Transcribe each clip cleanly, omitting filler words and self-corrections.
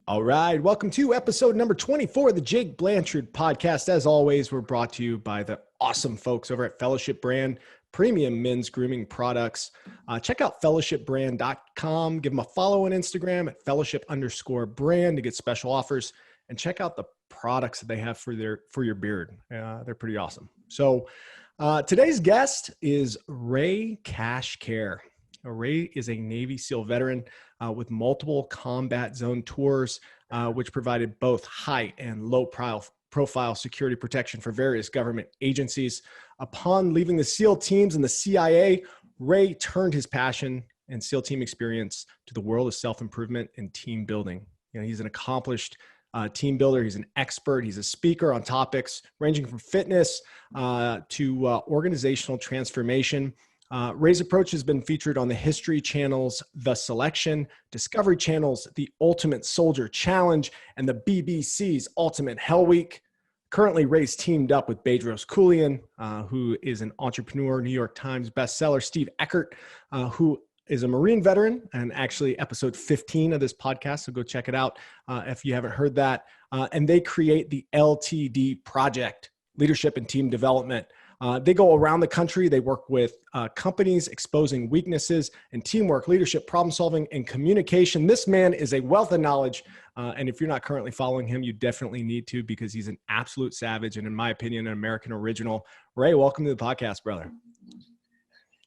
All right. Welcome to episode number 24 of the Jake Blanchard podcast. As always, we're brought to you by the awesome folks over at Fellowship Brand, premium men's grooming products. Check out fellowshipbrand.com. Give them a follow on Instagram at fellowship_brand to get special offers, and check out the products that they have for your beard. They're pretty awesome. So today's guest is Ray Cashcare. Ray is a Navy SEAL veteran with multiple combat zone tours, which provided both high and low profile security protection for various government agencies. Upon leaving the SEAL teams and the CIA, Ray turned his passion and SEAL team experience to the world of self-improvement and team building. You know, he's an accomplished team builder. He's an expert. He's a speaker on topics ranging from fitness to organizational transformation. Ray's approach has been featured on the History Channel's The Selection, Discovery Channel's The Ultimate Soldier Challenge, and the BBC's Ultimate Hell Week. Currently, Ray's teamed up with Bedros Keuilian, who is an entrepreneur, New York Times bestseller, Steve Eckert, who is a Marine veteran, and actually episode 15 of this podcast, so go check it out if you haven't heard that. And they create the LTD Project, Leadership and Team Development. They go around the country. They work with companies exposing weaknesses in teamwork, leadership, problem solving, and communication. This man is a wealth of knowledge. And if you're not currently following him, you definitely need to, because he's an absolute savage. And in my opinion, an American original. Ray, welcome to the podcast, brother.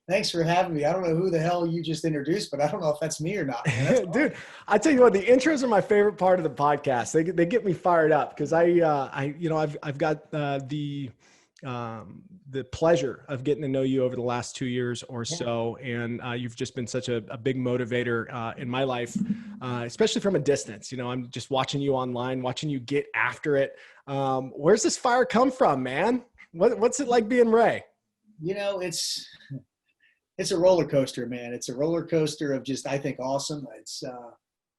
Thanks for having me. I don't know who the hell you just introduced, but I don't know if that's me or not. Dude, I tell you what, the intros are my favorite part of the podcast. They get me fired up because I've got the pleasure of getting to know you over the last 2 years or so. And you've just been such a big motivator in my life, especially from a distance. You know, I'm just watching you online, watching you get after it. Where's this fire come from, man? What's it like being Ray? You know, it's a roller coaster, man. It's a roller coaster of just, I think, awesome.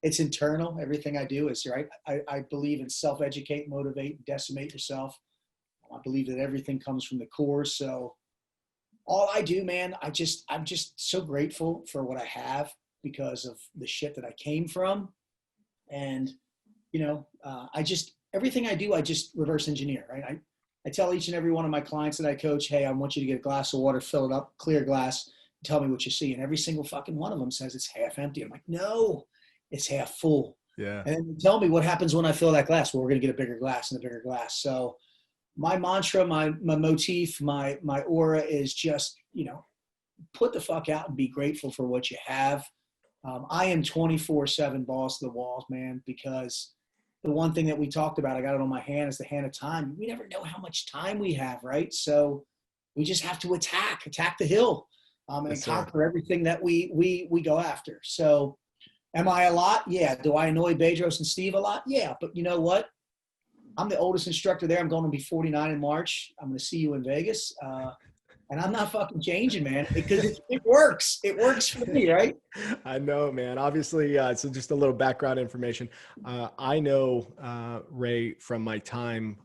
It's internal. Everything I do is right. I believe in self-educate, motivate, decimate yourself. I believe that everything comes from the core. So all I do, man, I'm just so grateful for what I have because of the shit that I came from. And, you know, everything I do, I just reverse engineer, right? I tell each and every one of my clients that I coach, hey, I want you to get a glass of water, fill it up, clear glass, and tell me what you see. And every single fucking one of them says it's half empty. I'm like, no, it's half full. Yeah. And then they tell me what happens when I fill that glass. Well, we're going to get a bigger glass and a bigger glass. So my mantra, my motif, my aura is just, you know, put the fuck out and be grateful for what you have. I am 24/7 boss of the walls, man, because the one thing that we talked about, I got it on my hand, is the hand of time. We never know how much time we have, right? So we just have to attack the hill, and conquer everything that we go after. So am I a lot? Yeah. Do I annoy Bedros and Steve a lot? Yeah. But you know what? I'm the oldest instructor there. I'm going to be 49 in March. I'm going to see you in Vegas. And I'm not fucking changing, man, because it works. It works for me, right? I know, man. Obviously, so just a little background information. I know Ray from my time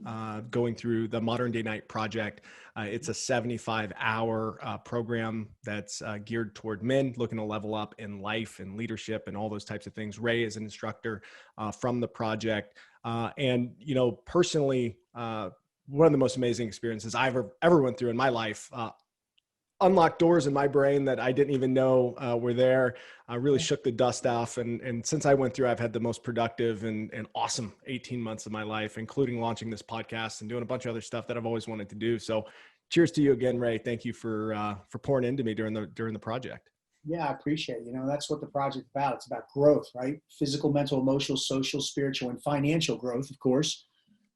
going through the Modern Day Night Project. It's a 75-hour program that's geared toward men looking to level up in life and leadership and all those types of things. Ray is an instructor from the project. And, you know, personally, one of the most amazing experiences I've ever went through in my life, unlocked doors in my brain that I didn't even know were there. I really shook the dust off. And since I went through, I've had the most productive and awesome 18 months of my life, including launching this podcast and doing a bunch of other stuff that I've always wanted to do. So cheers to you again, Ray. Thank you for pouring into me during the project. Yeah, I appreciate it. You know, that's what the project's about. It's about growth, right? Physical, mental, emotional, social, spiritual, and financial growth, of course.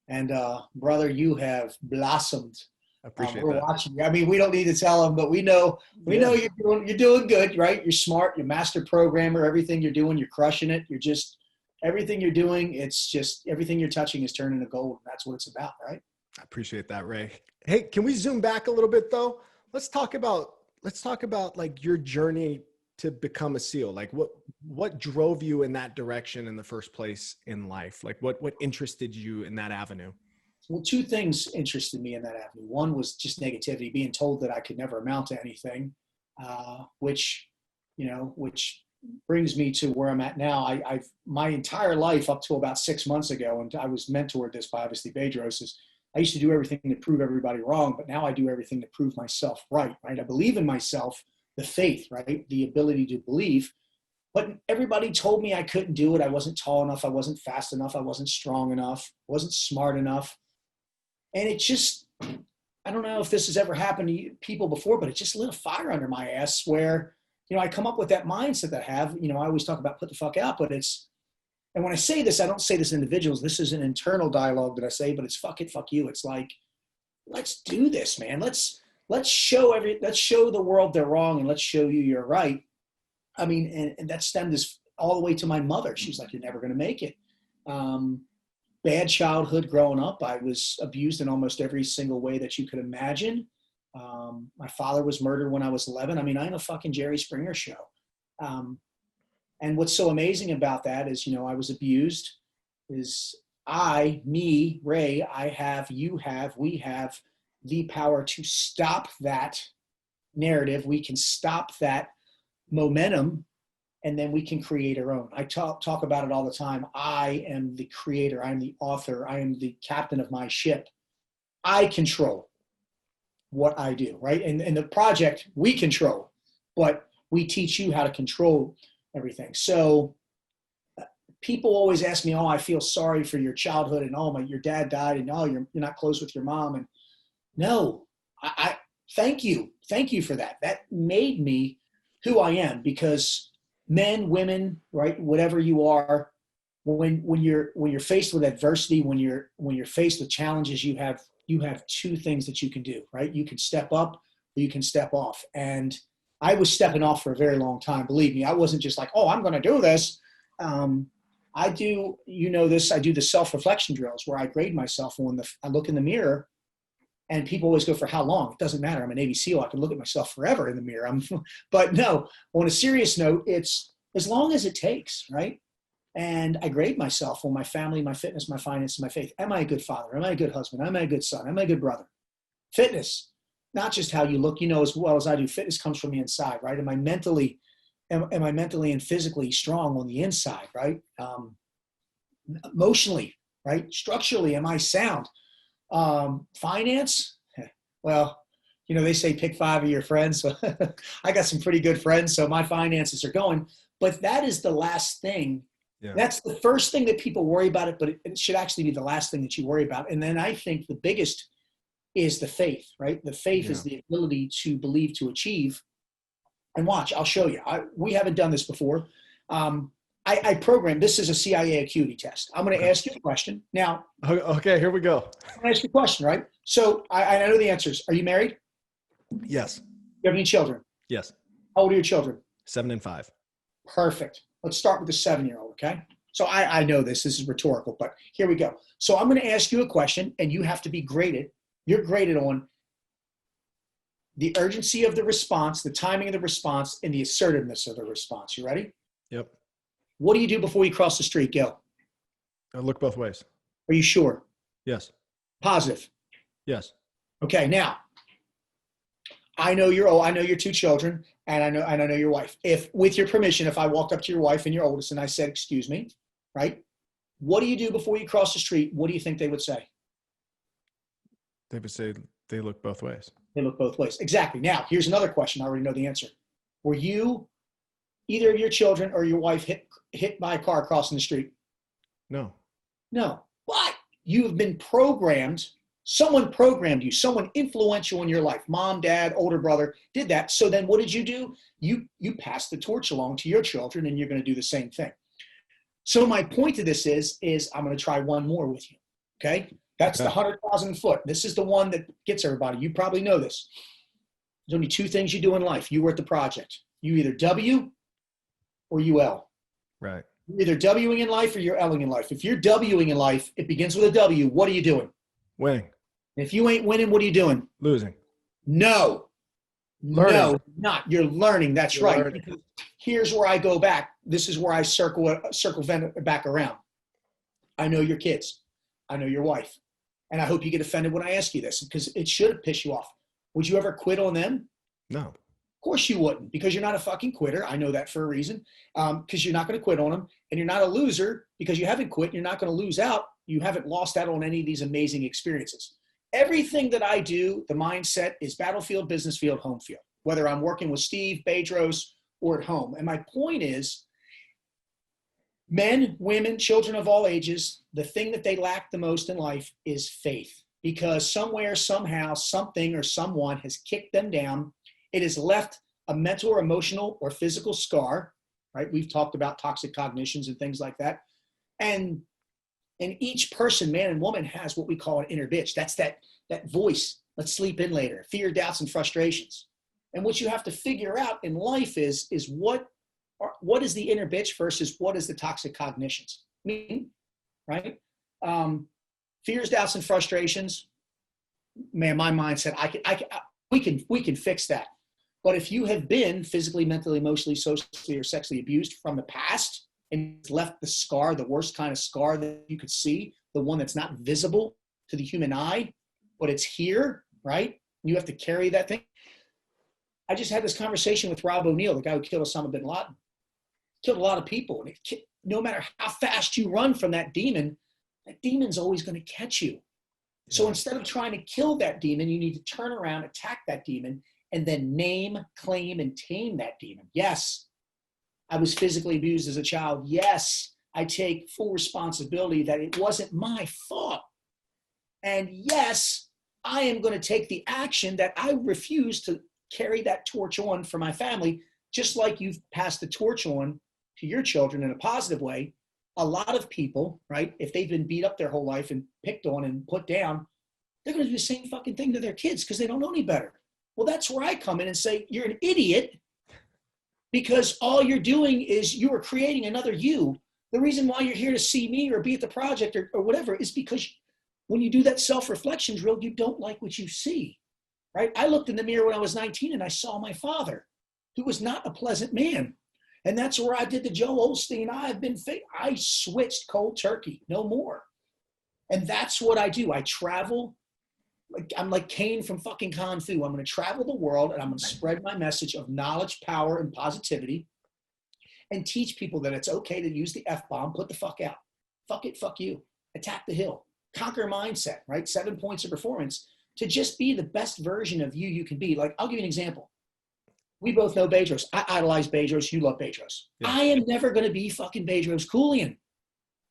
And brother, you have blossomed. I appreciate we're that. watching you. I mean, we don't need to tell them, but we know you're doing good, right? You're smart. You're master programmer. Everything you're doing, you're crushing it. Everything you're doing, it's just everything you're touching is turning to gold. That's what it's about, right? I appreciate that, Ray. Hey, can we zoom back a little bit though? Let's talk about like your journey to become a SEAL. Like what drove you in that direction in the first place in life? Like what interested you in that avenue? Well, two things interested me in that avenue. One was just negativity, being told that I could never amount to anything, which brings me to where I'm at now. I've my entire life up to about 6 months ago, and I was mentored this by obviously Bedros, is I used to do everything to prove everybody wrong, but now I do everything to prove myself right, right? I believe in myself, the faith, right? The ability to believe. But everybody told me I couldn't do it. I wasn't tall enough. I wasn't fast enough. I wasn't strong enough. I wasn't smart enough. And it just, I don't know if this has ever happened to people before, but it just lit a fire under my ass where, I come up with that mindset that I have. I always talk about put the fuck out, but and when I say this, I don't say this to individuals. This is an internal dialogue that I say, but it's fuck it, fuck you. It's like, let's do this, man. Let's show the world they're wrong and let's show you you're right. I mean, and that stemmed this all the way to my mother. She's like, you're never going to make it. Bad childhood growing up. I was abused in almost every single way that you could imagine. My father was murdered when I was 11. I mean, I'm a fucking Jerry Springer show. And what's so amazing about that is, I was abused, is me, Ray, I have, you have, we have the power to stop that narrative. We can stop that momentum, and then we can create our own. I talk about it all the time. I am the creator. I'm the author. I am the captain of my ship. I control what I do, right? And the project we control, but we teach you how to control everything. So people always ask me, oh, I feel sorry for your childhood, and oh, your dad died, and oh, you're not close with your mom. And no, I thank you for that. That made me who I am, because men, women, right, whatever you are, when you're faced with adversity, when you're faced with challenges, you have two things that you can do, right? You can step up or you can step off. And I was stepping off for a very long time. Believe me, I wasn't just like, oh, I'm going to do this. I do, this, I do the self-reflection drills where I grade myself when I look in the mirror. And people always go, for how long? It doesn't matter. I'm a Navy SEAL. I can look at myself forever in the mirror. But no, on a serious note, it's as long as it takes, right? And I grade myself on my family, my fitness, my finances, my faith. Am I a good father? Am I a good husband? Am I a good son? Am I a good brother? Fitness, not just how you look, as well as I do. Fitness comes from the inside, right? Am I mentally and physically strong on the inside, right? Emotionally, right? Structurally, am I sound? Finance, well, they say pick 5 of your friends. So I got some pretty good friends, so my finances are going. But that is the last thing. Yeah. That's the first thing that people worry about it, but it should actually be the last thing that you worry about. And then I think the biggest is the faith, right? The faith is the ability to believe, to achieve. And watch, I'll show you. We haven't done this before. I programmed, this is a CIA Acuity Test. I'm going to ask you a question. Now. Okay, here we go. I'm going to ask you a question, right? So I know the answers. Are you married? Yes. You have any children? Yes. How old are your children? 7 and 5. Perfect. Let's start with the 7-year-old, okay? So I know this is rhetorical, but here we go. So I'm going to ask you a question, and you have to be graded. You're graded on the urgency of the response, the timing of the response, and the assertiveness of the response. You ready? Yep. What do you do before you cross the street? Go. I look both ways. Are you sure? Yes. Positive? Yes. Okay, now, I know you're old. I know your 2 children, and I know your wife. If, with your permission, if I walked up to your wife and your oldest and I said, excuse me, right? What do you do before you cross the street? What do you think they would say? They would say they look both ways. They look both ways. Exactly. Now, here's another question. I already know the answer. Were you, either of your children or your wife, hit by a car crossing the street? No. No. But you have been programmed. Someone programmed you. Someone influential in your life. Mom, dad, older brother did that. So then what did you do? You passed the torch along to your children, and you're going to do the same thing. So my point to this is I'm going to try one more with you. Okay? That's the 100,000 foot. This is the one that gets everybody. You probably know this. There's only 2 things you do in life. You were at the project. You either W or you L. Right. You're either Wing in life or you're L'ing in life. If you're Wing in life, it begins with a W. What are you doing? Winning. If you ain't winning, what are you doing? Losing. No. Learning. No, not. You're learning. That's you're right. Learning. Because here's where I go back. This is where I circle back around. I know your kids. I know your wife. And I hope you get offended when I ask you this, because it should piss you off. Would you ever quit on them? No. Of course you wouldn't, because you're not a fucking quitter. I know that for a reason. Because you're not going to quit on them, and you're not a loser because you haven't quit. You're not going to lose out. You haven't lost out on any of these amazing experiences. Everything that I do, the mindset is battlefield, business field, home field, whether I'm working with Steve, Bedros, or at home. And my point is, men, women, children of all ages, the thing that they lack the most in life is faith, because somewhere, somehow, something or someone has kicked them down. It has left a mental or emotional or physical scar, right? We've talked about toxic cognitions and things like that. And each person, man and woman, has what we call an inner bitch. That's that voice. Let's sleep in later. Fear, doubts, and frustrations. And what you have to figure out in life is what is the inner bitch versus what is the toxic cognitions. I mean, right? Fears, doubts, and frustrations. Man, my mindset. We can fix that. But if you have been physically, mentally, emotionally, socially, or sexually abused from the past, and it's left the scar, the worst kind of scar that you could see, the one that's not visible to the human eye, but it's here, right? You have to carry that thing. I just had this conversation with Rob O'Neill, the guy who killed Osama bin Laden. Killed a lot of people. And no matter how fast you run from that demon's always going to catch you. So instead of trying to kill that demon, you need to turn around, attack that demon, and then name, claim, and tame that demon. Yes, I was physically abused as a child. Yes, I take full responsibility that it wasn't my fault. And yes, I am going to take the action that I refuse to carry that torch on for my family, just like you've passed the torch on to your children in a positive way. A lot of people, right, if they've been beat up their whole life and picked on and put down, they're going to do the same fucking thing to their kids because they don't know any better. Well, that's where I come in and say, you're an idiot because all you're doing is you are creating another you. The reason why you're here to see me or be at the project or whatever is because when you do that self-reflection drill, you don't like what you see, right? I looked in the mirror when I was 19 and I saw my father, who was not a pleasant man. And that's where I did the Joel Osteen. I switched cold turkey, no more. And that's what I do. I travel. I'm like Kane from fucking Kung Fu. I'm going to travel the world and I'm going to spread my message of knowledge, power, and positivity and teach people that it's okay to use the F-bomb, put the fuck out. Fuck it, fuck you. Attack the hill. Conquer mindset, right? 7 points of performance to just be the best version of you can be. Like, I'll give you an example. We both know Bedros. I idolize Bedros. You love Bedros. Yeah. I am never going to be fucking Bedros Keuilian.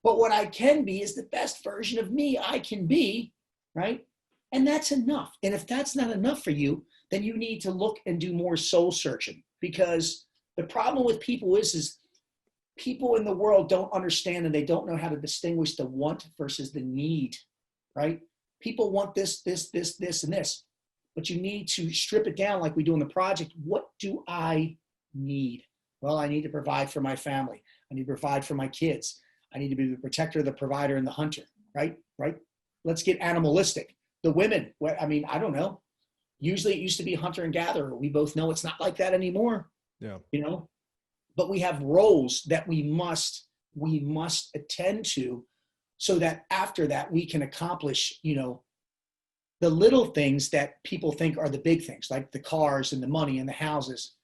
But what I can be is the best version of me I can be, right? And that's enough. And if that's not enough for you, then you need to look and do more soul searching, because the problem with people is people in the world don't understand and they don't know how to distinguish the want versus the need, right? People want this, and this, but you need to strip it down like we do in the project. What do I need? Well, I need to provide for my family. I need to provide for my kids. I need to be the protector, the provider, and the hunter, right? Let's get animalistic. The women, I mean, I don't know. Usually it used to be hunter and gatherer. We both know it's not like that anymore. Yeah. You know, but we have roles that we must attend to so that after that we can accomplish, you know, the little things that people think are the big things, like the cars and the money and the houses.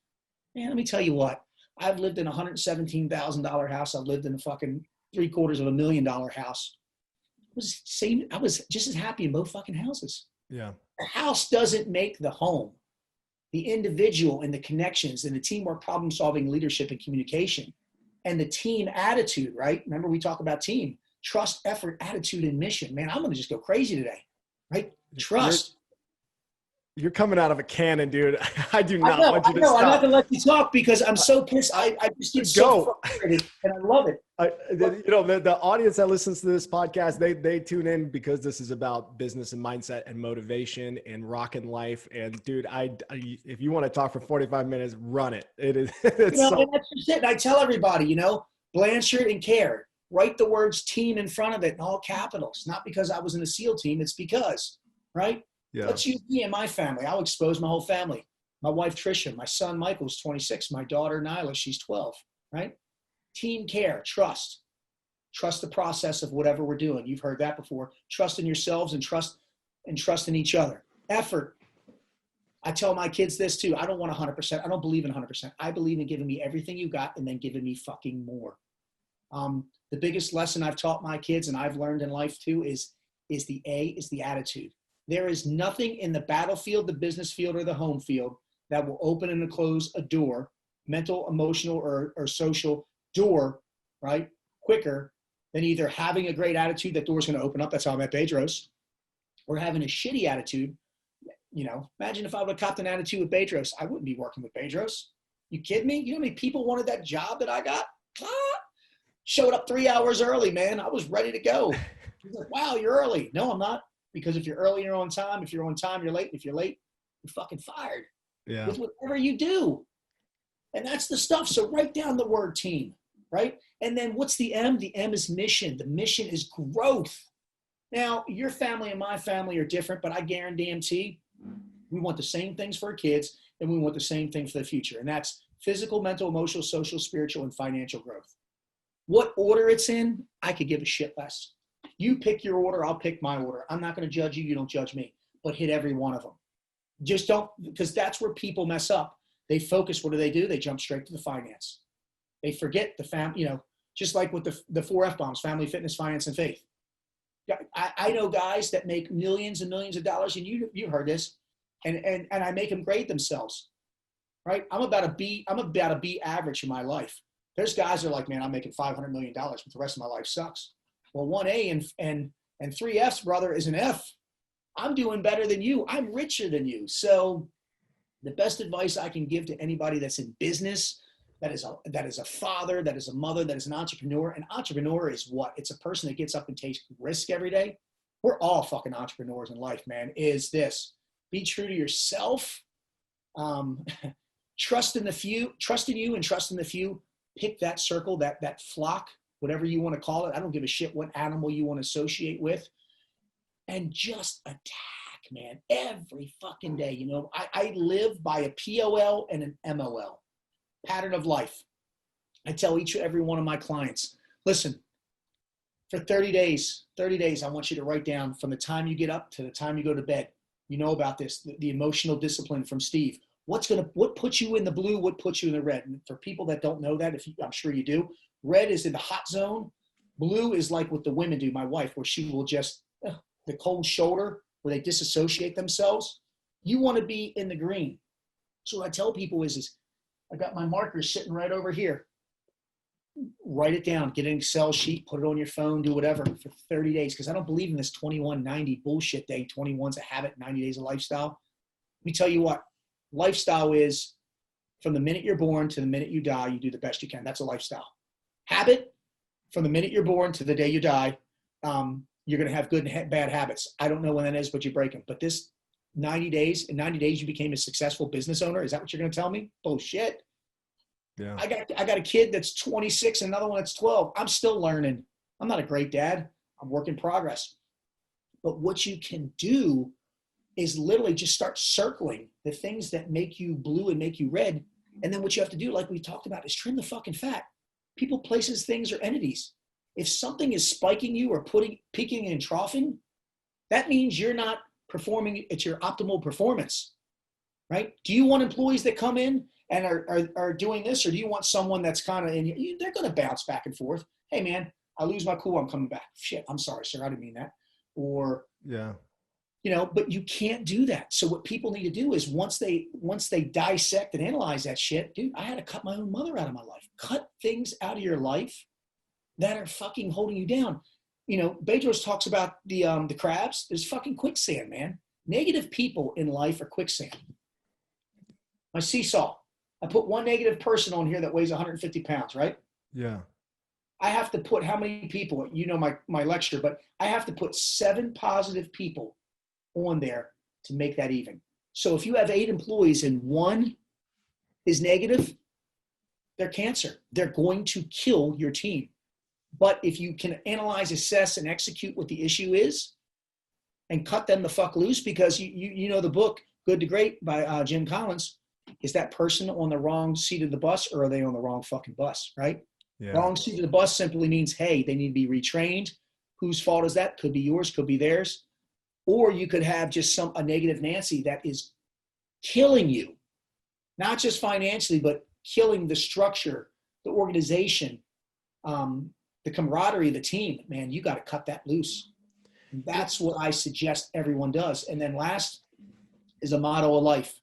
Man, let me tell you what, I've lived in a $117,000 house. I've lived in a fucking $750,000 house. I was just as happy in both fucking houses. Yeah. The house doesn't make the home. The individual and the connections and the teamwork, problem solving, leadership, and communication, and the team attitude, right? Remember, we talk about team, trust, effort, attitude, and mission. Man, I'm going to just go crazy today, right? Trust. You're coming out of a cannon, dude. I do not want you to stop. I'm not going to let you talk because I'm so pissed. I just get so frustrated, and I love it. You know, the audience that listens to this podcast, they tune in because this is about business and mindset and motivation and rocking life. And dude, if you want to talk for 45 minutes, run it. It is. And that's just it. And I tell everybody, you know, Blanchard and Care, write the words team in front of it in all capitals. Not because I was in a SEAL team. It's because, right? Yeah. Let's use me and my family. I'll expose my whole family. My wife, Tricia, my son, Michael's 26, my daughter, Nyla, she's 12, right? Team care, trust. Trust the process of whatever we're doing. You've heard that before. Trust in yourselves and trust in each other. Effort. I tell my kids this too. I don't want 100%. I don't believe in 100%. I believe in giving me everything you got and then giving me fucking more. The biggest lesson I've taught my kids and I've learned in life too is the attitude. There is nothing in the battlefield, the business field, or the home field that will open and close a door, mental, emotional, or social door, right, quicker than either having a great attitude, that door's going to open up. That's how I met Bedros. Or having a shitty attitude. You know, imagine if I would have copped an attitude with Bedros. I wouldn't be working with Bedros. You kidding me? You know how many people wanted that job that I got? Showed up 3 hours early, man. I was ready to go. He's like, wow, you're early. No, I'm not. Because if you're early, you're on time. If you're on time, you're late. If you're late, you're fucking fired. Yeah. With whatever you do. And that's the stuff. So write down the word team, right? And then what's the M? The M is mission. The mission is growth. Now, your family and my family are different, but I guarantee we want the same things for our kids, and we want the same thing for the future. And that's physical, mental, emotional, social, spiritual, and financial growth. What order it's in, I could give a shit less. You pick your order, I'll pick my order. I'm not going to judge you, you don't judge me, but hit every one of them. Just don't, because that's where people mess up. They focus, what do? They jump straight to the finance. They forget the family, you know, just like with the 4 F-bombs, family, fitness, finance, and faith. I know guys that make millions and millions of dollars, and you heard this, and I make them grade themselves, right? I'm about a B average in my life. There's guys that are like, man, I'm making $500 million, but the rest of my life sucks. Well, 1A and 3 F's, brother, is an F. I'm doing better than you. I'm richer than you. So the best advice I can give to anybody that's in business, that is a father, that is a mother, that is an entrepreneur. An entrepreneur is what? It's a person that gets up and takes risk every day. We're all fucking entrepreneurs in life, man. Is this: be true to yourself, trust in you and trust in the few. Pick that circle, that flock, whatever you want to call it. I don't give a shit what animal you want to associate with, and just attack, man, every fucking day. You know, I live by a POL and an MOL. Pattern of life. I tell each and every one of my clients, listen, for 30 days, I want you to write down from the time you get up to the time you go to bed. You know about this, the emotional discipline from Steve. What puts you in the blue? What puts you in the red? And for people that don't know that, I'm sure you do, red is in the hot zone. Blue is like what the women do, my wife, where she will just, the cold shoulder, where they disassociate themselves. You want to be in the green. So what I tell people is I got my markers sitting right over here. Write it down, get an Excel sheet, put it on your phone, do whatever for 30 days. Because I don't believe in this 21-90 bullshit day. 21's a habit, 90 days a lifestyle. Let me tell you what, lifestyle is from the minute you're born to the minute you die, you do the best you can. That's a lifestyle. Habit, from the minute you're born to the day you die, you're going to have good and bad habits. I don't know when that is, but you break them. But this 90 days, in 90 days, you became a successful business owner. Is that what you're going to tell me? Bullshit. Yeah. I got a kid that's 26 and another one that's 12. I'm still learning. I'm not a great dad. I'm work in progress. But what you can do is literally just start circling the things that make you blue and make you red. And then what you have to do, like we talked about, is trim the fucking fat. People, places, things, or entities. If something is spiking you or peaking and troughing, that means you're not performing at your optimal performance, right? Do you want employees that come in and are doing this, or do you want someone that's kind of in? They're going to bounce back and forth. Hey, man, I lose my cool. I'm coming back. Shit, I'm sorry, sir. I didn't mean that. Or yeah, you know. But you can't do that. So what people need to do is once they dissect and analyze that shit, dude, I had to cut my own mother out of my life. Cut things out of your life that are fucking holding you down. You know, Bedros talks about the crabs. There's fucking quicksand, man. Negative people in life are quicksand. My seesaw. I put one negative person on here that weighs 150 pounds, right? Yeah. I have to put how many people? You know my lecture, but I have to put 7 positive people on there to make that even. So if you have 8 employees and 1 is negative, they're cancer. They're going to kill your team. But if you can analyze, assess, and execute what the issue is and cut them the fuck loose, because you know the book, Good to Great by Jim Collins, is that person on the wrong seat of the bus, or are they on the wrong fucking bus, right? Yeah. Wrong seat of the bus simply means, hey, they need to be retrained. Whose fault is that? Could be yours, could be theirs. Or you could have just a negative Nancy that is killing you, not just financially, but killing the structure, the organization, the camaraderie of the team, man, you got to cut that loose. And that's what I suggest everyone does. And then last is a motto of life.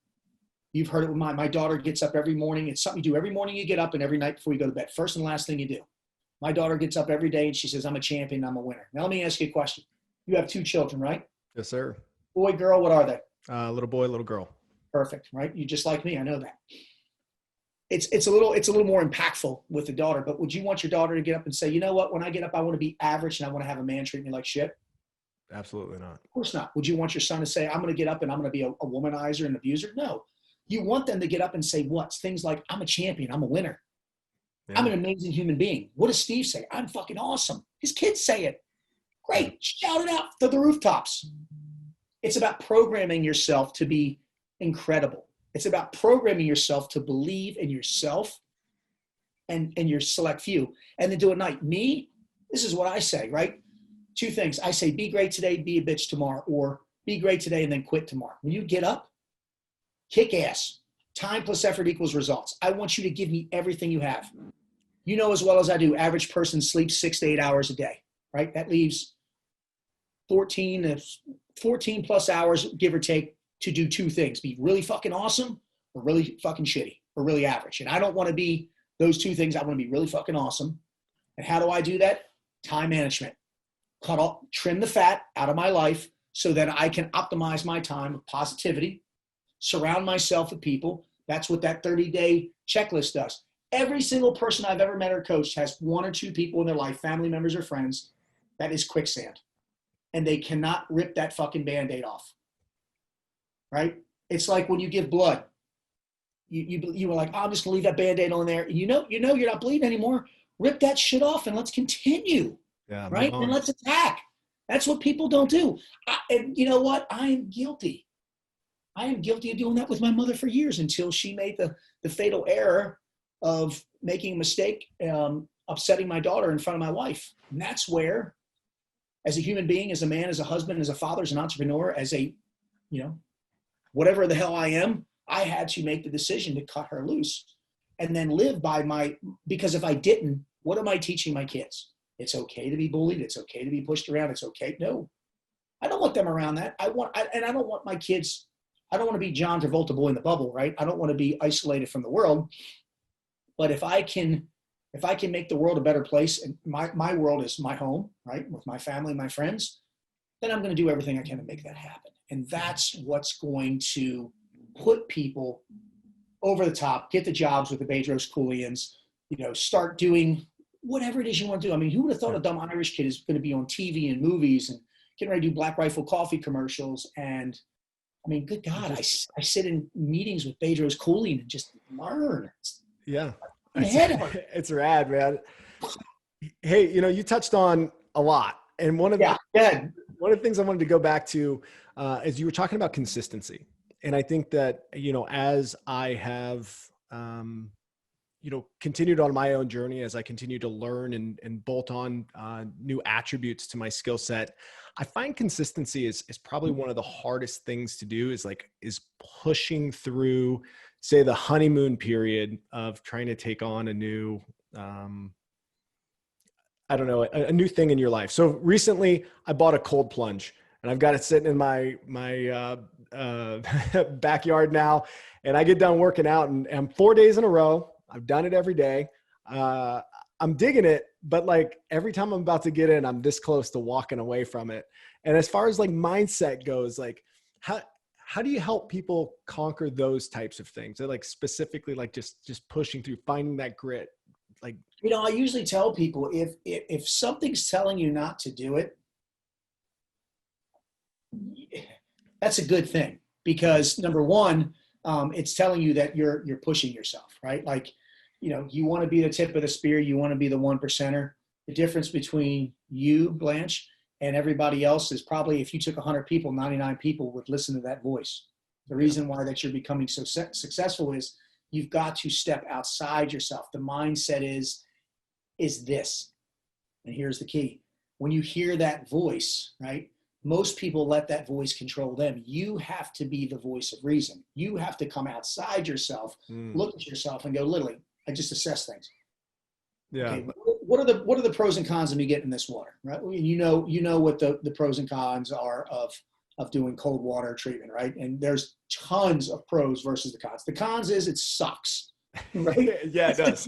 You've heard it with my daughter gets up every morning. It's something you do every morning you get up and every night before you go to bed. First and last thing you do. My daughter gets up every day and she says, I'm a champion, I'm a winner. Now let me ask you a question. You have 2 children, right? Yes, sir. Boy, girl, what are they? Little boy, little girl. Perfect, right? You just like me, I know that. It's a little more impactful with the daughter, but would you want your daughter to get up and say, you know what, when I get up, I want to be average and I want to have a man treat me like shit? Absolutely not. Of course not. Would you want your son to say, I'm going to get up and I'm going to be a womanizer and abuser? No. You want them to get up and say what? Things like, I'm a champion, I'm a winner. Yeah. I'm an amazing human being. What does Steve say? I'm fucking awesome. His kids say it. Great. Shout it out to the rooftops. It's about programming yourself to be incredible. It's about programming yourself to believe in yourself and your select few. And then do it at night. Me, this is what I say, right? 2 things. I say, be great today, be a bitch tomorrow, or be great today and then quit tomorrow. When you get up, kick ass. Time plus effort equals results. I want you to give me everything you have. You know as well as I do, average person sleeps 6 to 8 hours a day, right? That leaves 14 plus hours, give or take, to do 2 things. Be really fucking awesome or really fucking shitty or really average. And I don't want to be those 2 things. I want to be really fucking awesome. And how do I do that? Time management. Trim the fat out of my life so that I can optimize my time with positivity. Surround myself with people. That's what that 30-day checklist does. Every single person I've ever met or coached has 1 or 2 people in their life, family members or friends, that is quicksand. And they cannot rip that fucking Band-Aid off. Right? It's like when you give blood. You were like, oh, I'm just gonna leave that Band-Aid on there. You know you're not bleeding anymore. Rip that shit off and let's continue. Yeah, right? And let's attack. That's what people don't do. And you know what? I am guilty. I am guilty of doing that with my mother for years until she made the fatal error of making a mistake, upsetting my daughter in front of my wife. And that's where, as a human being, as a man, as a husband, as a father, as an entrepreneur, as a, whatever the hell I am, I had to make the decision to cut her loose and then live by because if I didn't, what am I teaching my kids? It's okay to be bullied. It's okay to be pushed around. It's okay. No, I don't want them around that. I don't want my kids, I don't want to be John Travolta boy in the bubble, right? I don't want to be isolated from the world. But if I can make the world a better place, and my world is my home, right? With my family, my friends, then I'm going to do everything I can to make that happen. And that's what's going to put people over the top, get the jobs with the Bedros Keuilians, start doing whatever it is you want to do. I mean, who would have thought a dumb Irish kid is going to be on TV and movies and getting ready to do Black Rifle coffee commercials? And I mean, good God, I sit in meetings with Bedros Keuilian and just learn. Yeah. It's rad, man. Hey, you touched on a lot. And one of the things I wanted to go back to is you were talking about consistency. And I think that, as I have, continued on my own journey, as I continue to learn and bolt on new attributes to my skill set, I find consistency is probably one of the hardest things to do is pushing through, say, the honeymoon period of trying to take on a new, a new thing in your life. So recently I bought a cold plunge and I've got it sitting in my backyard now. And I get done working out and I'm 4 days in a row. I've done it every day. I'm digging it, but every time I'm about to get in, I'm this close to walking away from it. And as far as mindset goes, how do you help people conquer those types of things? They're specifically just pushing through, finding that grit. I usually tell people if something's telling you not to do it, that's a good thing because number one, it's telling you that you're pushing yourself, right? You want to be the tip of the spear. You want to be the 1%er. The difference between you, Blanche, and everybody else is probably if you took 100 people, 99 people would listen to that voice. The reason why that you're becoming so successful is you've got to step outside yourself. The mindset is this. And here's the key. When you hear that voice, right, Most people let that voice control them. You have to be the voice of reason. You have to come outside yourself, look at yourself and go, literally, I just assess things. Yeah. Okay, what are the pros and cons of me getting in this water, right? You know what the pros and cons are of doing cold water treatment, right? And there's tons of pros versus the cons. The cons is it sucks, right? Yeah, it does.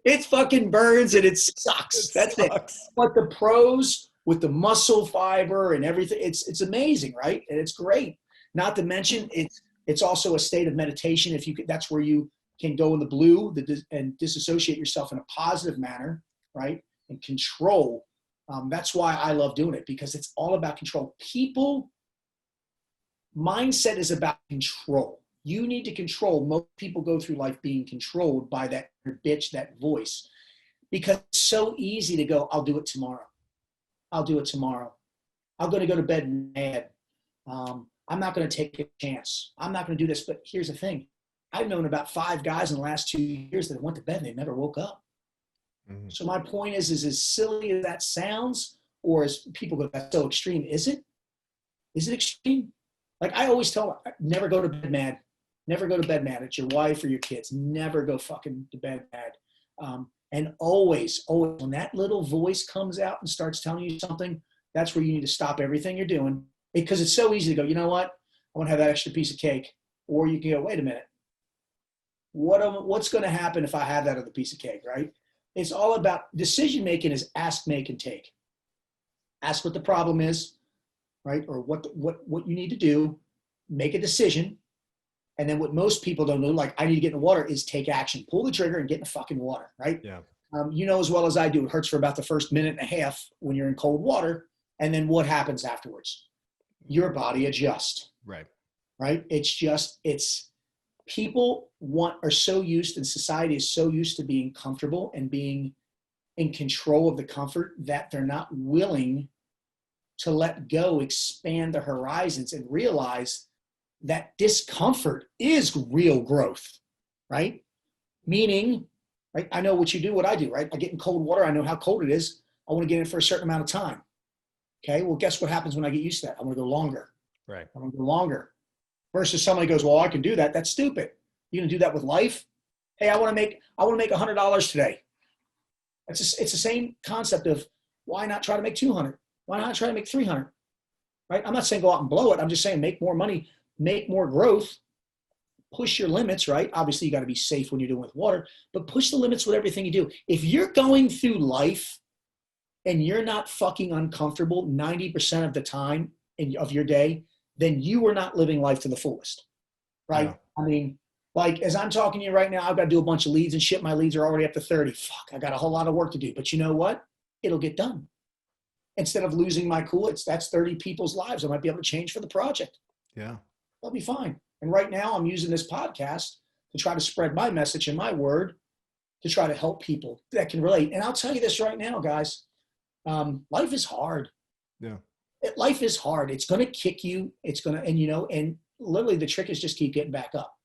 It's fucking burns and it sucks. That's it. But the pros with the muscle fiber and everything, it's amazing, right? And it's great. Not to mention it's also a state of meditation. If you could, that's where you can go in the blue and disassociate yourself in a positive manner, right? And control. That's why I love doing it, because it's all about control. Mindset is about control. You need to control. Most people go through life being controlled by that bitch, that voice, because it's so easy to go, I'll do it tomorrow. I'll do it tomorrow. I'm going to go to bed mad. I'm not going to take a chance. I'm not going to do this. But here's the thing. I've known about 5 guys in the last 2 years that went to bed and they never woke up. Mm-hmm. So my point is as silly as that sounds, or as people go, that's so extreme. Is it? Is it extreme? Like I always tell them, never go to bed mad. Never go to bed mad at your wife or your kids. Never go fucking to bed mad. And always, when that little voice comes out and starts telling you something, that's where you need to stop everything you're doing, because it's so easy to go, you know what? I want to have that extra piece of cake. Or you can go, wait a minute. What's going to happen if I have that other piece of cake, right? It's all about decision making is ask, make, and take. Ask what the problem is, right? Or what you need to do, make a decision. And then what most people don't know, like I need to get in the water, is take action. Pull the trigger and get in the fucking water, right? Yeah. You know as well as I do, it hurts for about the first minute and a half when you're in cold water. And then what happens afterwards? Your body adjusts. Right. Right? People are so used, and society is so used to being comfortable and being in control of the comfort, that they're not willing to let go, expand their horizons, and realize that discomfort is real growth, right? Meaning, right? I know what you do, what I do, right? I get in cold water. I know how cold it is. I want to get in for a certain amount of time. Okay. Well, guess what happens when I get used to that? I want to go longer. Right. I want to go longer. Versus somebody goes, well, I can do that. That's stupid. You're going to do that with life? Hey, I want to make $100 today. It's the same concept of why not try to make 200? Why not try to make 300? Right? I'm not saying go out and blow it. I'm just saying make more money, make more growth, push your limits, right? Obviously, you got to be safe when you're doing with water, but push the limits with everything you do. If you're going through life and you're not fucking uncomfortable 90% of the time of your day, then you are not living life to the fullest, right? Yeah. I mean, like as I'm talking to you right now, I've got to do a bunch of leads and shit. My leads are already up to 30. Fuck, I got a whole lot of work to do. But you know what? It'll get done. Instead of losing my cool, that's 30 people's lives I might be able to change for the project. Yeah. I'll be fine. And right now I'm using this podcast to try to spread my message and my word to try to help people that can relate. And I'll tell you this right now, guys, life is hard. Yeah. Life is hard. It's going to kick you. And literally the trick is just keep getting back up.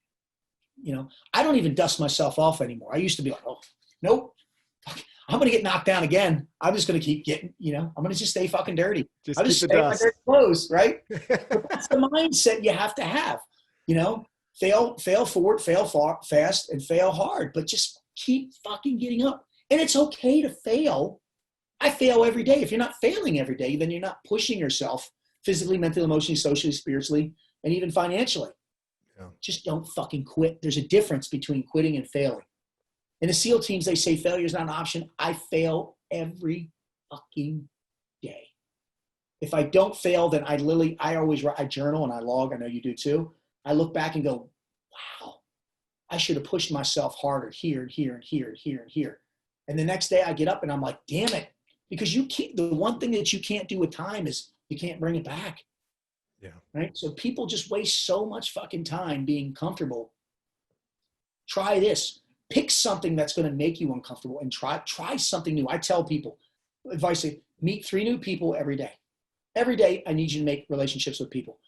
I don't even dust myself off anymore. I used to be like, oh, nope, I'm going to get knocked down again. I'm just going to keep getting, I'm going to just stay fucking dirty. I'll just stay in my dirty clothes, right? But that's the mindset you have to have, fail forward, fail fast, and fail hard, but just keep fucking getting up. And it's okay to fail. I fail every day. If you're not failing every day, then you're not pushing yourself physically, mentally, emotionally, socially, spiritually, and even financially. Yeah. Just don't fucking quit. There's a difference between quitting and failing. In the SEAL teams, they say failure is not an option. I fail every fucking day. If I don't fail, then I journal and I log. I know you do too. I look back and go, wow, I should have pushed myself harder here and here and here and here and here. And the next day I get up and I'm like, damn it. Because the one thing that you can't do with time is you can't bring it back. Yeah. Right. So people just waste so much fucking time being comfortable. Try this. Pick something that's going to make you uncomfortable and try something new. I tell people, advice, meet 3 new people every day. Every day, I need you to make relationships with people.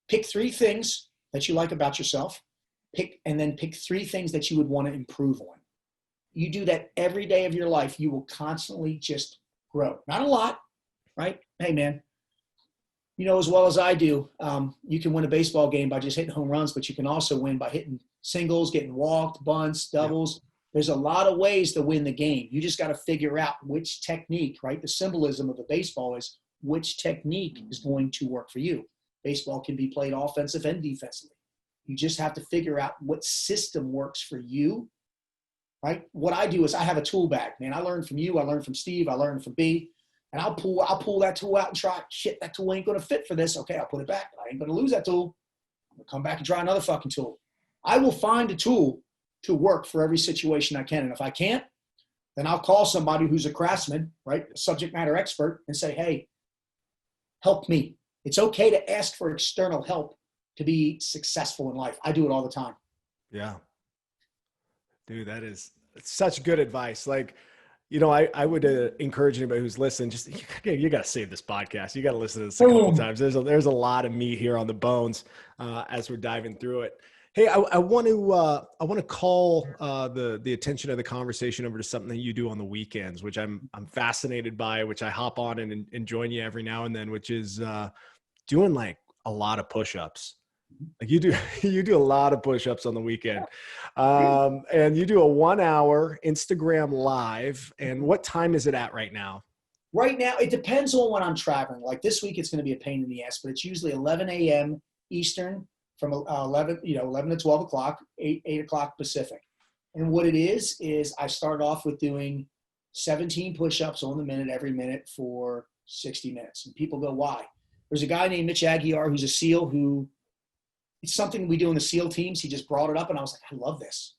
Pick 3 things that you like about yourself. And then pick 3 things that you would want to improve on. You do that every day of your life, you will constantly just grow. Not a lot, right? Hey, man, You know as well as I do, you can win a baseball game by just hitting home runs, but you can also win by hitting singles, getting walked, bunts, doubles. Yep. There's a lot of ways to win the game. You just got to figure out which technique, right? The symbolism of the baseball is which technique is going to work for you. Baseball can be played offensive and defensively. You just have to figure out what system works for you, right? What I do is I have a tool bag, man. I learned from you. I learned from Steve. I learned from B. And I'll pull that tool out and try, shit, that tool ain't going to fit for this. Okay, I'll put it back. I ain't going to lose that tool. I'm going to come back and try another fucking tool. I will find a tool to work for every situation I can. And if I can't, then I'll call somebody who's a craftsman, right, a subject matter expert, and say, hey, help me. It's okay to ask for external help to be successful in life. I do it all the time. Yeah. Dude, that is such good advice. Like, you know, I would encourage anybody who's listening, just, you got to save this podcast. You got to listen to this a couple times. There's a lot of meat here on the bones as we're diving through it. Hey, I want to call the attention of the conversation over to something that you do on the weekends, which I'm fascinated by, which I hop on and join you every now and then, which is doing like a lot of push-ups. Like you do a lot of push-ups on the weekend. And you do a 1 hour Instagram live. And what time is it at right now? Right now, it depends on when I'm traveling. Like this week, it's going to be a pain in the ass, but it's usually 11 a.m. Eastern from 11 to 12 o'clock, 8 o'clock Pacific. And what it is I start off with doing 17 push-ups on the minute, every minute for 60 minutes. And people go, why? There's a guy named Mitch Aguiar, who's a SEAL, who it's something we do in the SEAL teams. He just brought it up and I was like, I love this.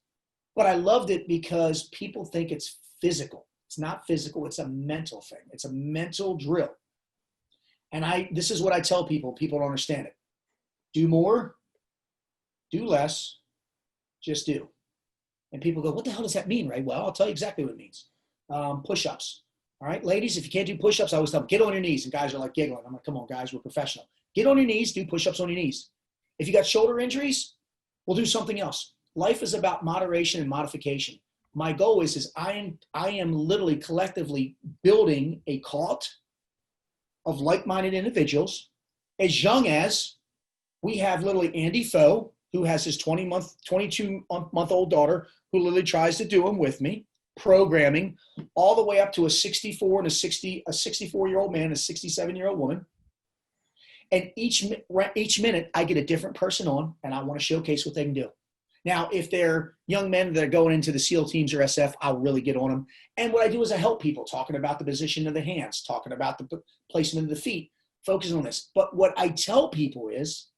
But I loved it because people think it's physical. It's not physical. It's a mental thing. It's a mental drill. And this is what I tell people. People don't understand it. Do more, do less, just do. And people go, what the hell does that mean, right? Well, I'll tell you exactly what it means. Push-ups. All right, ladies, if you can't do push-ups, I always tell them, get on your knees. And guys are like giggling. I'm like, come on, guys, we're professional. Get on your knees, do push-ups on your knees. If you got shoulder injuries, we'll do something else. Life is about moderation and modification. My goal is I am literally collectively building a cult of like-minded individuals. As young as we have literally Andy Foe, who has his 22-month-old daughter, who literally tries to do them with me, programming, all the way up to a 64 and a 64-year-old man, a 67-year-old woman. And each minute I get a different person on, and I want to showcase what they can do. Now, if they're young men that are going into the SEAL teams or SF, I'll really get on them. And what I do is I help people, talking about the position of the hands, talking about the placement of the feet, focusing on this. But what I tell people is,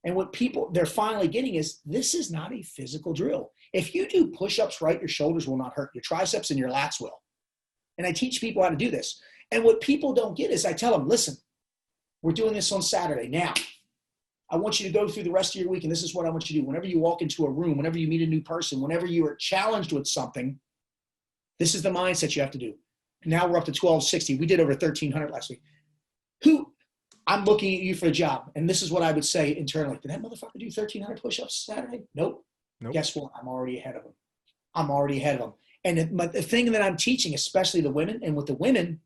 and what people, they're finally getting is, this is not a physical drill. If you do push-ups right, your shoulders will not hurt. Your triceps and your lats will. And I teach people how to do this. And what people don't get is I tell them, listen, we're doing this on Saturday. Now, I want you to go through the rest of your week, and this is what I want you to do. Whenever you walk into a room, whenever you meet a new person, whenever you are challenged with something, this is the mindset you have to do. Now we're up to 1260. We did over 1,300 last week. I'm looking at you for a job, and this is what I would say internally. Did that motherfucker do 1,300 push-ups Saturday? Nope. Guess what? I'm already ahead of him. And the thing that I'm teaching, especially the women, and with the women,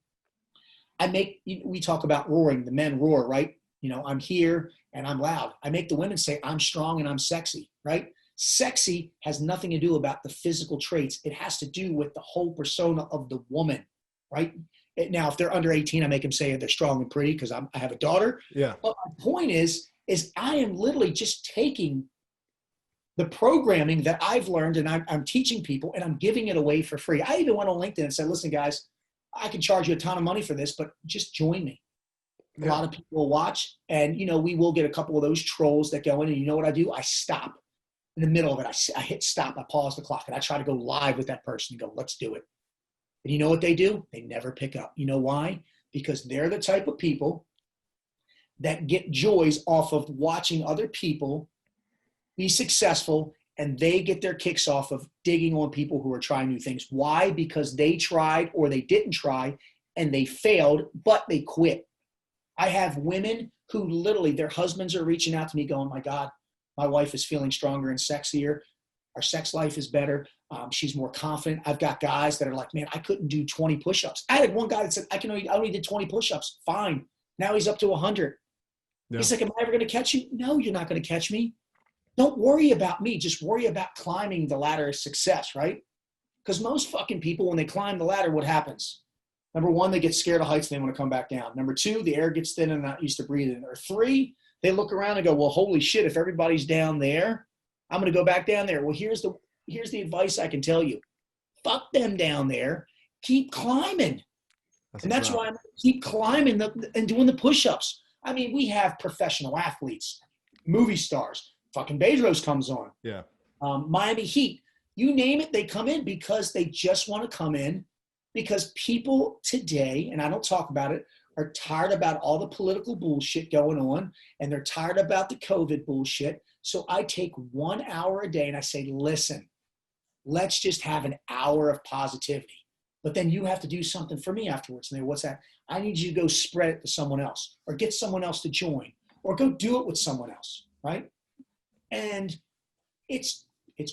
we talk about roaring, the men roar, right? You know, I'm here and I'm loud. I make the women say, I'm strong and I'm sexy, right? Sexy has nothing to do about the physical traits. It has to do with the whole persona of the woman, right? Now, if they're under 18, I make them say they're strong and pretty because I have a daughter. Yeah. But my point is I am literally just taking the programming that I've learned and I'm teaching people and I'm giving it away for free. I even went on LinkedIn and said, listen, guys, I can charge you a ton of money for this, but just join me. A lot of people will watch, and, you know, we will get a couple of those trolls that go in, and you know what I do? I stop in the middle of it. I hit stop. I pause the clock, and I try to go live with that person and go, let's do it. And you know what they do? They never pick up. You know why? Because they're the type of people that get joys off of watching other people be successful, and they get their kicks off of digging on people who are trying new things. Why? Because they tried or they didn't try, and they failed, but they quit. I have women who literally, their husbands are reaching out to me going, my God, my wife is feeling stronger and sexier. Our sex life is better. She's more confident. I've got guys that are like, man, I couldn't do 20 push-ups. I had one guy that said, I only did 20 push-ups. Fine. Now he's up to 100. Yeah. He's like, am I ever going to catch you? No, you're not going to catch me. Don't worry about me. Just worry about climbing the ladder of success, right? Because most fucking people, when they climb the ladder, what happens? Number one, they get scared of heights and they want to come back down. Number two, the air gets thin and not used to breathing. Or three, they look around and go, well, holy shit, if everybody's down there, I'm going to go back down there. Well, here's the advice I can tell you. Fuck them down there. Keep climbing. That's why I'm going to keep climbing and doing the push-ups. I mean, we have professional athletes, movie stars. Fucking Bedros comes on. Yeah. Miami Heat. You name it, they come in because they just want to come in because people today, and I don't talk about it, are tired about all the political bullshit going on, and they're tired about the COVID bullshit. So I take 1 hour a day and I say, listen, let's just have an hour of positivity. But then you have to do something for me afterwards. And they, what's that? I need you to go spread it to someone else or get someone else to join or go do it with someone else, right? And it's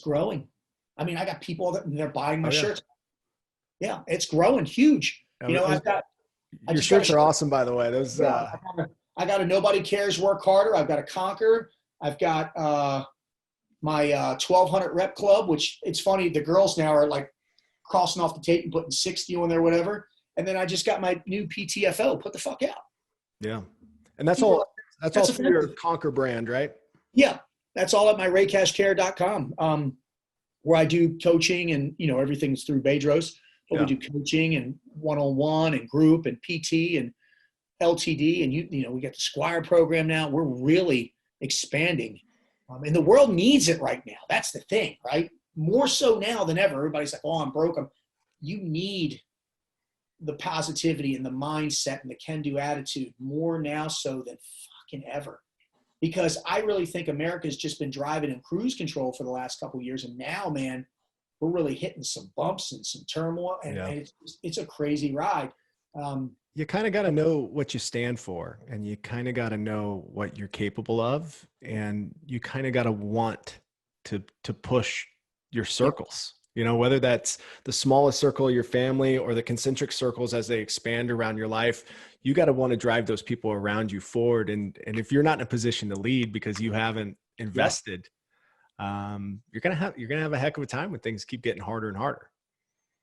growing. I mean, I got people that they're buying my shirts. Yeah, it's growing huge. You know, your shirts are awesome, by the way. Those I got a Nobody Cares Work Harder. I've got a Conquer. I've got my 1200 rep club, which it's funny. The girls now are like crossing off the tape and putting 60 on there, whatever. And then I just got my new PTFO. Put the fuck out. Yeah, and that's all through your Conquer brand, right? Yeah, that's all at my raycashcare.com, where I do coaching and everything's through Bedros. But we do coaching and one-on-one and group and PT and LTD. And, we got the Squire program now. We're really expanding. And the world needs it right now. That's the thing, right? More so now than ever. Everybody's like, oh, I'm broke. You need the positivity and the mindset and the can-do attitude more now so than fucking ever. Because I really think America's just been driving in cruise control for the last couple of years. And now, man, we're really hitting some bumps and some turmoil, and it's a crazy ride. You kind of got to know what you stand for, and you kind of got to know what you're capable of, and you kind of got to want to push your circles, whether that's the smallest circle of your family or the concentric circles as they expand around your life. You got to want to drive those people around you forward. And if you're not in a position to lead because you haven't invested, you're going to have a heck of a time when things keep getting harder and harder.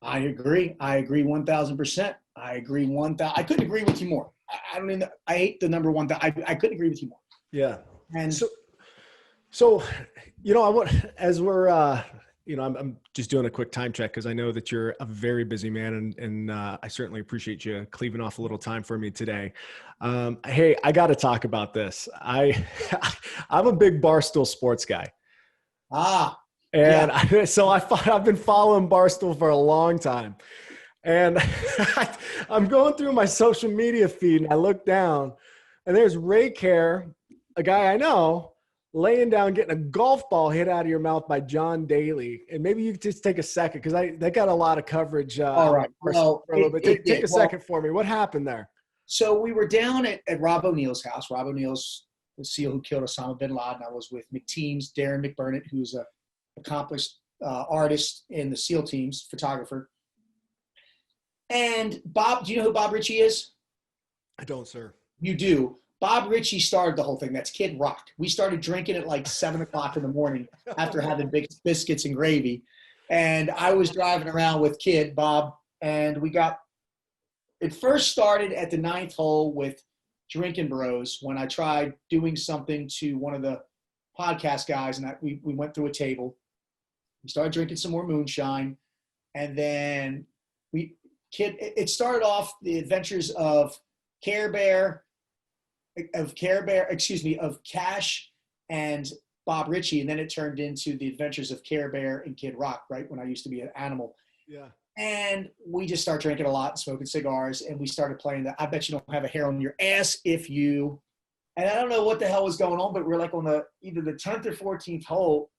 I agree 1,000%. I agree 1,000. I couldn't agree with you more. I hate the number one. I couldn't agree with you more. Yeah. And so, I want, as we're, I'm just doing a quick time check because I know that you're a very busy man, and I certainly appreciate you cleaving off a little time for me today. Hey, I got to talk about this. I'm a big Barstool sports guy. And so I've been following Barstool for a long time, and I'm going through my social media feed and I look down and there's Ray Care, a guy I know, laying down, getting a golf ball hit out of your mouth by John Daly. And maybe you could just take a second, because they got a lot of coverage. All right. Well, take a second for me. What happened there? So we were down at Rob O'Neill's house. Rob O'Neill's the SEAL who killed Osama bin Laden. I was with McTeams, Darren McBurnett, who's a accomplished artist in the SEAL teams, photographer. And Bob, do you know who Bob Ritchie is? I don't, sir. You do. Bob Ritchie started the whole thing. That's Kid Rock. We started drinking at like 7 o'clock in the morning after having big biscuits and gravy. And I was driving around with Kid, Bob, and it first started at the 9th hole with Drinking Bros when I tried doing something to one of the podcast guys, and we went through a table. We started drinking some more moonshine, and then it started off the adventures of Cash and Bob Ritchie, and then it turned into the adventures of Care Bear and Kid Rock, right, when I used to be an animal. Yeah. And we just started drinking a lot and smoking cigars, and we started playing the I Bet You Don't Have a Hair on Your Ass If You. And I don't know what the hell was going on, but we're like on either the 10th or 14th hole,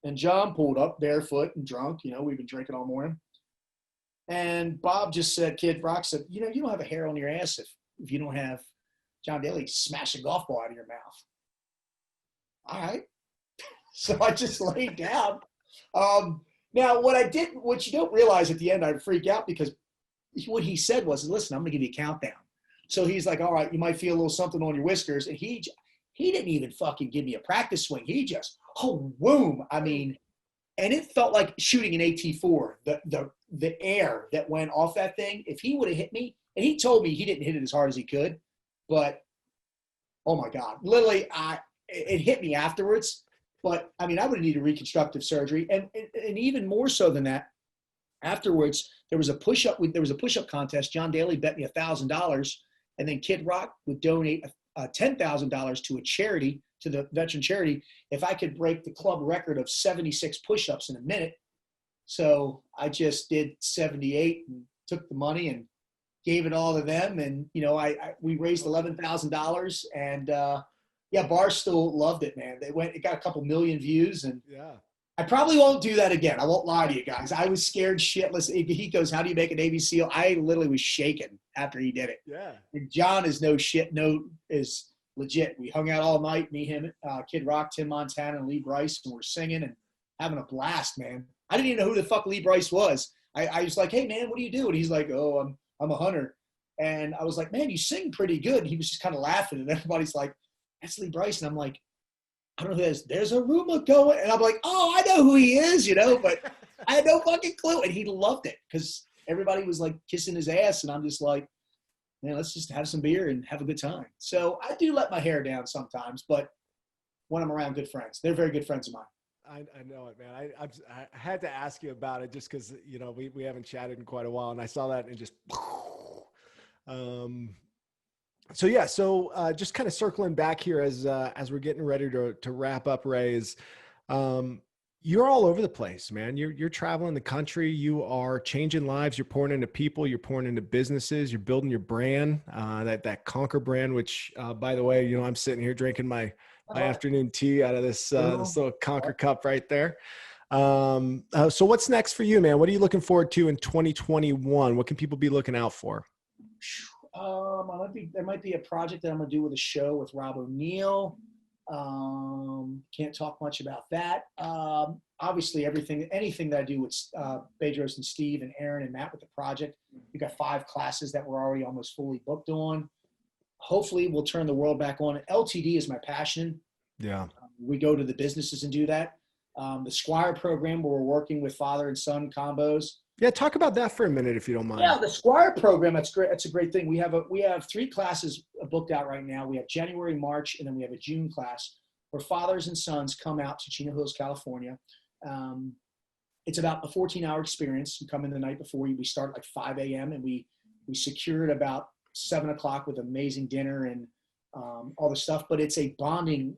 and John pulled up barefoot and drunk. We've been drinking all morning. And Bob just said, Kid Rock said, you don't have a hair on your ass if you don't have John Daly smash a golf ball out of your mouth. All right. So I just laid down. Now, what you don't realize at the end, I'd freak out because what he said was, listen, I'm going to give you a countdown. So he's like, all right, you might feel a little something on your whiskers. And he he didn't even fucking give me a practice swing. He just, boom. I mean, and it felt like shooting an AT4. The air that went off that thing, if he would have hit me, and he told me he didn't hit it as hard as he could, but oh my God, literally, it hit me afterwards. But I mean, I would have needed reconstructive surgery, and even more so than that. Afterwards, there was a push-up contest. John Daly bet me $1,000, and then Kid Rock would donate $10,000 to a charity, to the veteran charity, if I could break the club record of 76 push-ups in a minute. So I just did 78 and took the money and gave it all to them. And, you know, we raised $11,000, and Barstool loved it, man. It got a couple million views, and I probably won't do that again. I won't lie to you guys. I was scared shitless. He goes, "How do you make a Navy SEAL?" I literally was shaking after he did it. Yeah. And John is is legit. We hung out all night, me, him, Kid Rock, Tim Montana, and Lee Bryce, and we're singing and having a blast, man. I didn't even know who the fuck Lee Bryce was. I was like, "Hey, man, what do you do?" And he's like, "Oh, I'm a hunter." And I was like, "Man, you sing pretty good." And he was just kind of laughing, and everybody's like, "That's Lee Bryce." And I'm like, "I don't know who that is." "There's a rumor going." And I'm like, "Oh, I know who he is, you know," but I had no fucking clue. And he loved it because everybody was like kissing his ass. And I'm just like, man, let's just have some beer and have a good time. So I do let my hair down sometimes, but when I'm around good friends, they're very good friends of mine. I know it, man. I had to ask you about it just because, you know, we haven't chatted in quite a while, and I saw that and just, So just kind of circling back here as we're getting ready to wrap up, Ray, is you're all over the place, man. You're traveling the country. You are changing lives. You're pouring into people. You're pouring into businesses. You're building your brand, that Conquer brand, which, by the way, you know, I'm sitting here drinking my afternoon tea out of this little Conquer cup right there. So what's next for you, man? What are you looking forward to in 2021? What can people be looking out for? There might be a project that I'm going to do with a show with Rob O'Neill. Can't talk much about that. Obviously, anything that I do with Bedros and Steve and Aaron and Matt with the project. We've got 5 classes that we're already almost fully booked on. Hopefully, we'll turn the world back on. LTD is my passion. Yeah. We go to the businesses and do that. The Squire program, where we're working with father and son combos. Yeah, talk about that for a minute, if you don't mind. Yeah, the Squire program, that's great. That's a great thing. We have 3 classes booked out right now. We have January, March, and then we have a June class where fathers and sons come out to Chino Hills, California. It's about a 14-hour experience. You come in the night before. We start at like 5 a.m. and we secure it about 7 o'clock with amazing dinner and all the stuff. But it's a bonding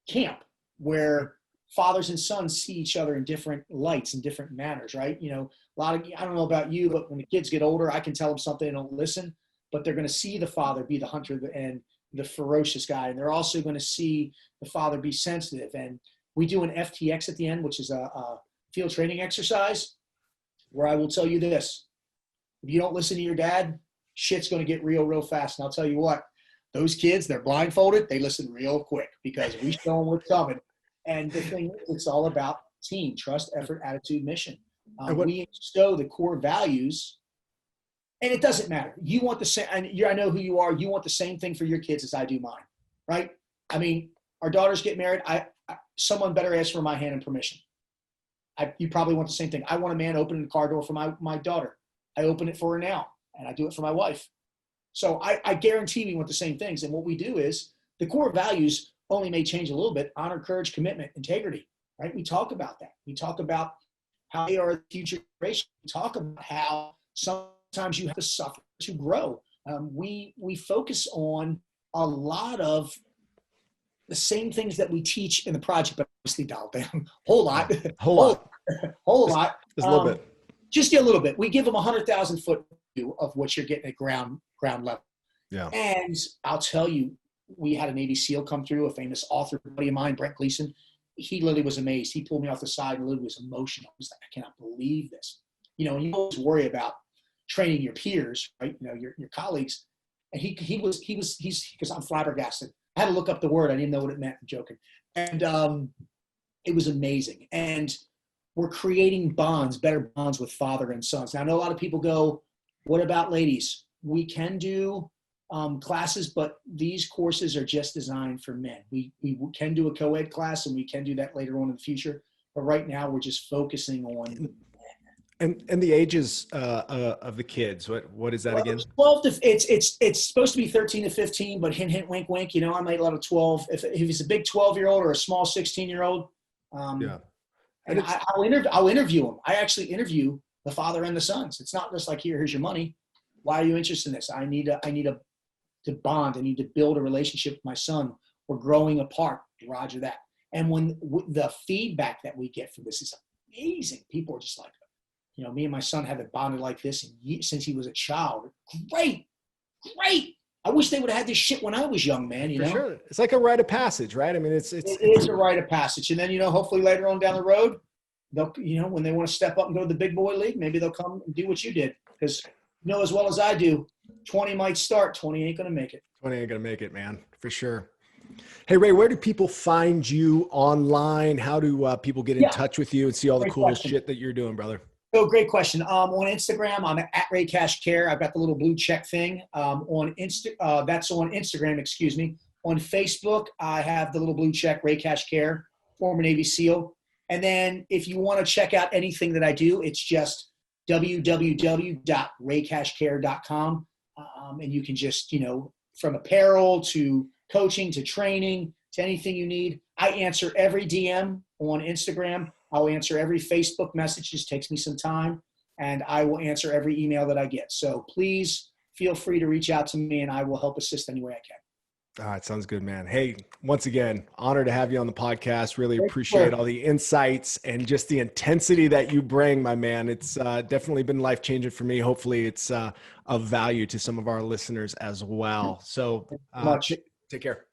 camp where fathers and sons see each other in different lights and different manners, right? You know, I don't know about you, but when the kids get older, I can tell them something and don't listen, but they're going to see the father be the hunter and the ferocious guy. And they're also going to see the father be sensitive. And we do an FTX at the end, which is a field training exercise where I will tell you this: if you don't listen to your dad, shit's going to get real fast. And I'll tell you what, those kids, they're blindfolded. They listen real quick because we show them what's coming. And the thing is, it's all about team, trust, effort, attitude, mission. We instill the core values, and it doesn't matter. You want the same, and I know who you are. You want the same thing for your kids as I do mine, right? I mean, our daughters get married. Someone better ask for my hand and permission. You probably want the same thing. I want a man opening the car door for my daughter. I open it for her now, and I do it for my wife. So I guarantee we want the same things. And what we do is the core values only may change a little bit: honor, courage, commitment, integrity, right? We talk about that. We talk about how they are the future generation. We talk about how sometimes you have to suffer to grow. We focus on a lot of the same things that we teach in the project, but obviously dialed down. Whole lot. Just a little bit. Just a little bit. We give them 100,000 foot view of what you're getting at ground level. Yeah. And I'll tell you, we had a Navy SEAL come through, a famous author buddy of mine, Brent Gleason. He literally was amazed. He pulled me off the side and literally was emotional. He was like, I cannot believe this. You know, and you always worry about training your peers, right? You know, your colleagues. And he's because I'm flabbergasted. I had to look up the word. I didn't know what it meant. I'm joking. And it was amazing. And we're creating bonds, better bonds with father and sons. Now, I know a lot of people go, what about ladies? We can do classes, but these courses are just designed for men. We can do a co-ed class, and we can do that later on in the future. But right now, we're just focusing on. And the ages of the kids, what is that again? 12 to it's supposed to be 13 to 15, but hint hint wink wink. I might let a 12 if it's a big 12-year-old or a small 16-year-old. Yeah, and I'll interview them. I actually interview the father and the sons. It's not just like here's your money. Why are you interested in this? I need to bond. I need to build a relationship with my son. We're growing apart. Roger that. And when the feedback that we get from this is amazing. People are just like, me and my son haven't bonded like this since he was a child. Great. I wish they would have had this shit when I was young, man. For sure. It's like a rite of passage, right? I mean, it is a rite of passage. And then, hopefully later on down the road, they'll, when they want to step up and go to the big boy league, maybe they'll come and do what you did. Because as well as I do, 20 might start, 20 ain't going to make it. 20 ain't going to make it, man, for sure. Hey, Ray, where do people find you online? How do people get in touch with you and see all the cool shit that you're doing, brother? So great question. On Instagram, I'm at Ray Cash Care. I've got the little blue check thing. That's on Instagram, excuse me. On Facebook, I have the little blue check, Ray Cash Care, former Navy SEAL. And then if you want to check out anything that I do, it's just www.raycashcare.com. And you can just, from apparel to coaching to training to anything you need. I answer every DM on Instagram. I'll answer every Facebook message. Just takes me some time, and I will answer every email that I get. So please feel free to reach out to me, and I will help assist any way I can. All right. Sounds good, man. Hey, once again, honored to have you on the podcast. Really appreciate all the insights and just the intensity that you bring, my man. It's definitely been life-changing for me. Hopefully it's of value to some of our listeners as well. So take care.